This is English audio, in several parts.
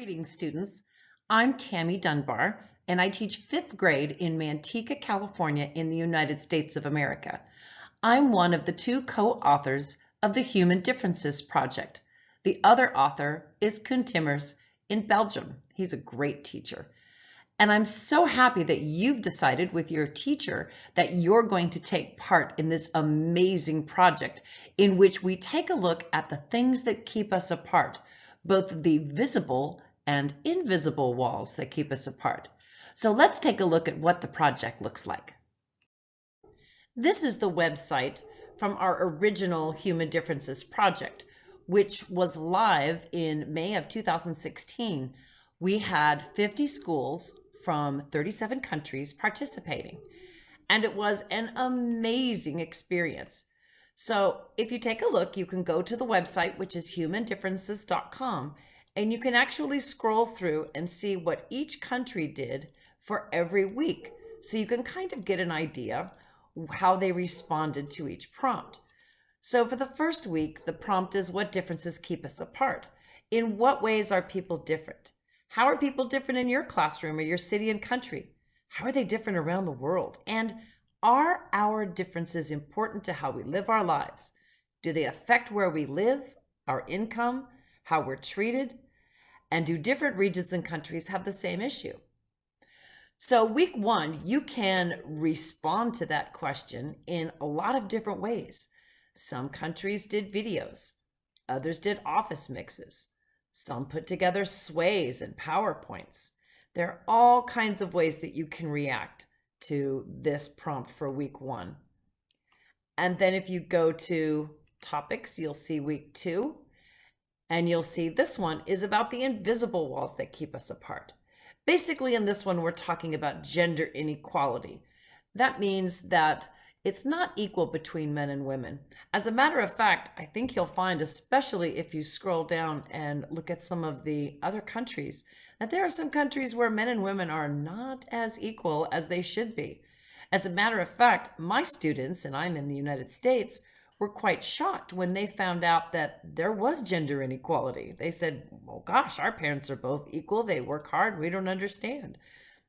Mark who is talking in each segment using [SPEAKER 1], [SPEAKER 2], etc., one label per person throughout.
[SPEAKER 1] Greetings, students. I'm Tammy Dunbar, and I teach fifth grade in Manteca, California in the United States of America. I'm one of the two co-authors of the Human Differences Project. The other author is Koen Timmers in Belgium. He's a great teacher. And I'm so happy that you've decided with your teacher that you're going to take part in this amazing project in which we take a look at the things that keep us apart, both the visible and invisible walls that keep us apart. So let's take a look at what the project looks like. This is the website from our original Human Differences project, which was live in May of 2016. We had 50 schools from 37 countries participating, and it was an amazing experience. So if you take a look, you can go to the website, which is humandifferences.com, and you can actually scroll through and see what each country did for every week. So you can kind of get an idea how they responded to each prompt. So for the first week, the prompt is, what differences keep us apart? In what ways are people different? How are people different in your classroom or your city and country? How are they different around the world? And are our differences important to how we live our lives? Do they affect where we live, our income, how we're treated? And do different regions and countries have the same issue? So week one, you can respond to that question in a lot of different ways. Some countries did videos, others did office mixes. Some put together sways and PowerPoints. There are all kinds of ways that you can react to this prompt for week one. And then if you go to topics, you'll see week two, and you'll see this one is about the invisible walls that keep us apart. Basically, in this one, we're talking about gender inequality. That means that it's not equal between men and women. As a matter of fact, I think you'll find, especially if you scroll down and look at some of the other countries, that there are some countries where men and women are not as equal as they should be. As a matter of fact, my students, and I'm in the United States, were quite shocked when they found out that there was gender inequality. They said, well, gosh, our parents are both equal. They work hard. We don't understand.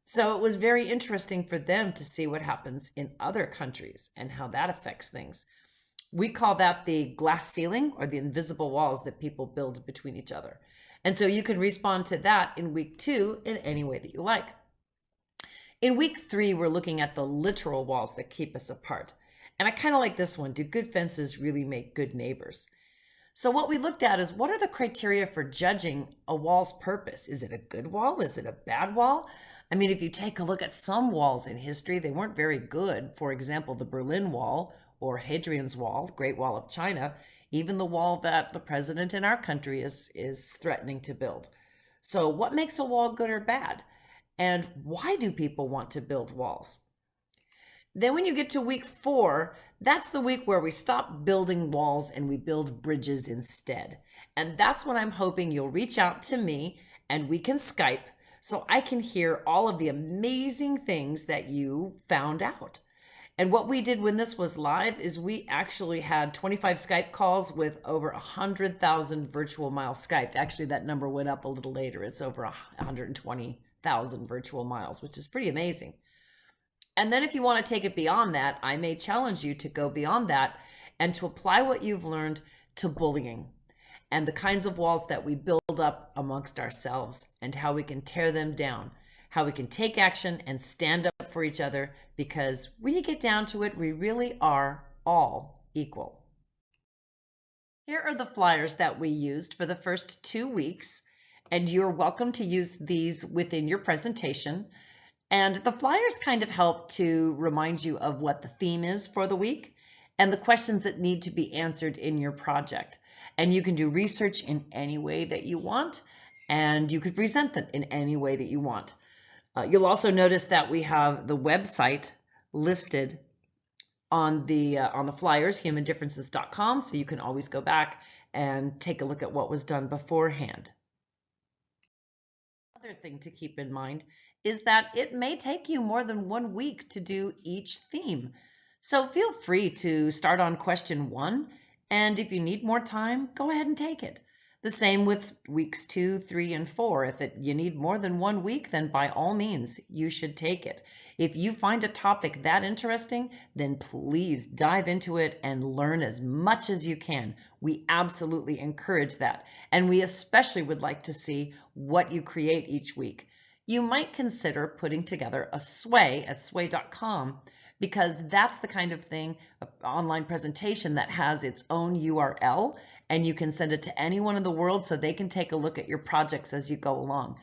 [SPEAKER 1] So it was very interesting for them to see what happens in other countries and how that affects things. We call that the glass ceiling, or the invisible walls that people build between each other. And so you can respond to that in week two in any way that you like. In week three, we're looking at the literal walls that keep us apart. And I kind of like this one. Do good fences really make good neighbors? So what we looked at is, what are the criteria for judging a wall's purpose? Is it a good wall? Is it a bad wall? I mean, if you take a look at some walls in history, they weren't very good. For example, the Berlin Wall or Hadrian's Wall, Great Wall of China, even the wall that the president in our country is threatening to build. So what makes a wall good or bad? And why do people want to build walls? Then when you get to week four, that's the week where we stop building walls and we build bridges instead. And that's when I'm hoping you'll reach out to me and we can Skype so I can hear all of the amazing things that you found out. And what we did when this was live is we actually had 25 Skype calls with over 100,000 virtual miles Skyped. Actually, that number went up a little later. It's over 120,000 virtual miles, which is pretty amazing. And then if you want to take it beyond that, I may challenge you to go beyond that and to apply what you've learned to bullying and the kinds of walls that we build up amongst ourselves and how we can tear them down, how we can take action and stand up for each other, because when you get down to it, we really are all equal. Here are the flyers that we used for the first 2 weeks, and you're welcome to use these within your presentation. And the flyers kind of help to remind you of what the theme is for the week and the questions that need to be answered in your project. And you can do research in any way that you want, and you could present them in any way that you want. You'll also notice that we have the website listed on the flyers, humandifferences.com, so you can always go back and take a look at what was done beforehand. Another thing to keep in mind is that it may take you more than 1 week to do each theme. So feel free to start on question 1, and if you need more time, go ahead and take it. The same with weeks 2, 3, and 4. If you need more than 1 week, then by all means, you should take it. If you find a topic that interesting, then please dive into it and learn as much as you can. We absolutely encourage that. And we especially would like to see what you create each week. You might consider putting together a sway at sway.com, because that's the kind of thing, an online presentation that has its own URL, and you can send it to anyone in the world so they can take a look at your projects as you go along.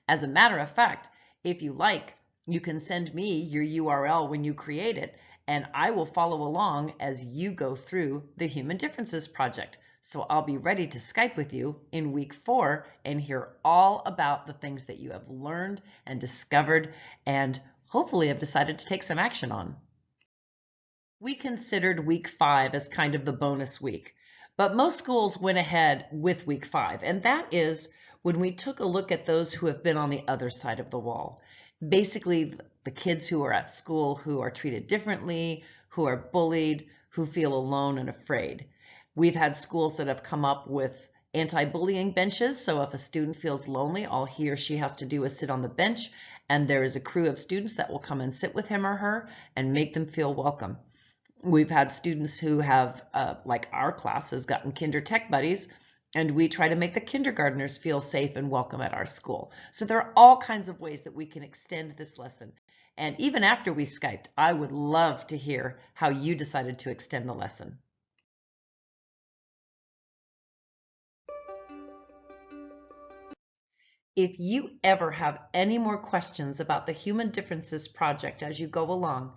[SPEAKER 1] As a matter of fact, if you like, you can send me your URL when you create it, and I will follow along as you go through the Human Differences Project. So I'll be ready to Skype with you in week 4 and hear all about the things that you have learned and discovered and hopefully have decided to take some action on. We considered week 5 as kind of the bonus week, but most schools went ahead with week 5, and that is when we took a look at those who have been on the other side of the wall. Basically, the kids who are at school who are treated differently, who are bullied, who feel alone and afraid. We've had schools that have come up with anti-bullying benches, so if a student feels lonely, all he or she has to do is sit on the bench, and there is a crew of students that will come and sit with him or her and make them feel welcome. We've had students who have, like our class has gotten Kinder Tech Buddies, and we try to make the kindergartners feel safe and welcome at our school. So there are all kinds of ways that we can extend this lesson. And even after we Skyped, I would love to hear how you decided to extend the lesson. If you ever have any more questions about the Human Differences Project as you go along,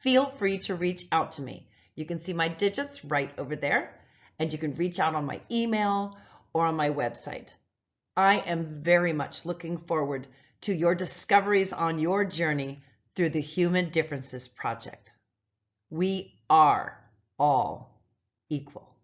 [SPEAKER 1] feel free to reach out to me. You can see my digits right over there, and you can reach out on my email or on my website. I am very much looking forward to your discoveries on your journey through the Human Differences Project. We are all equal.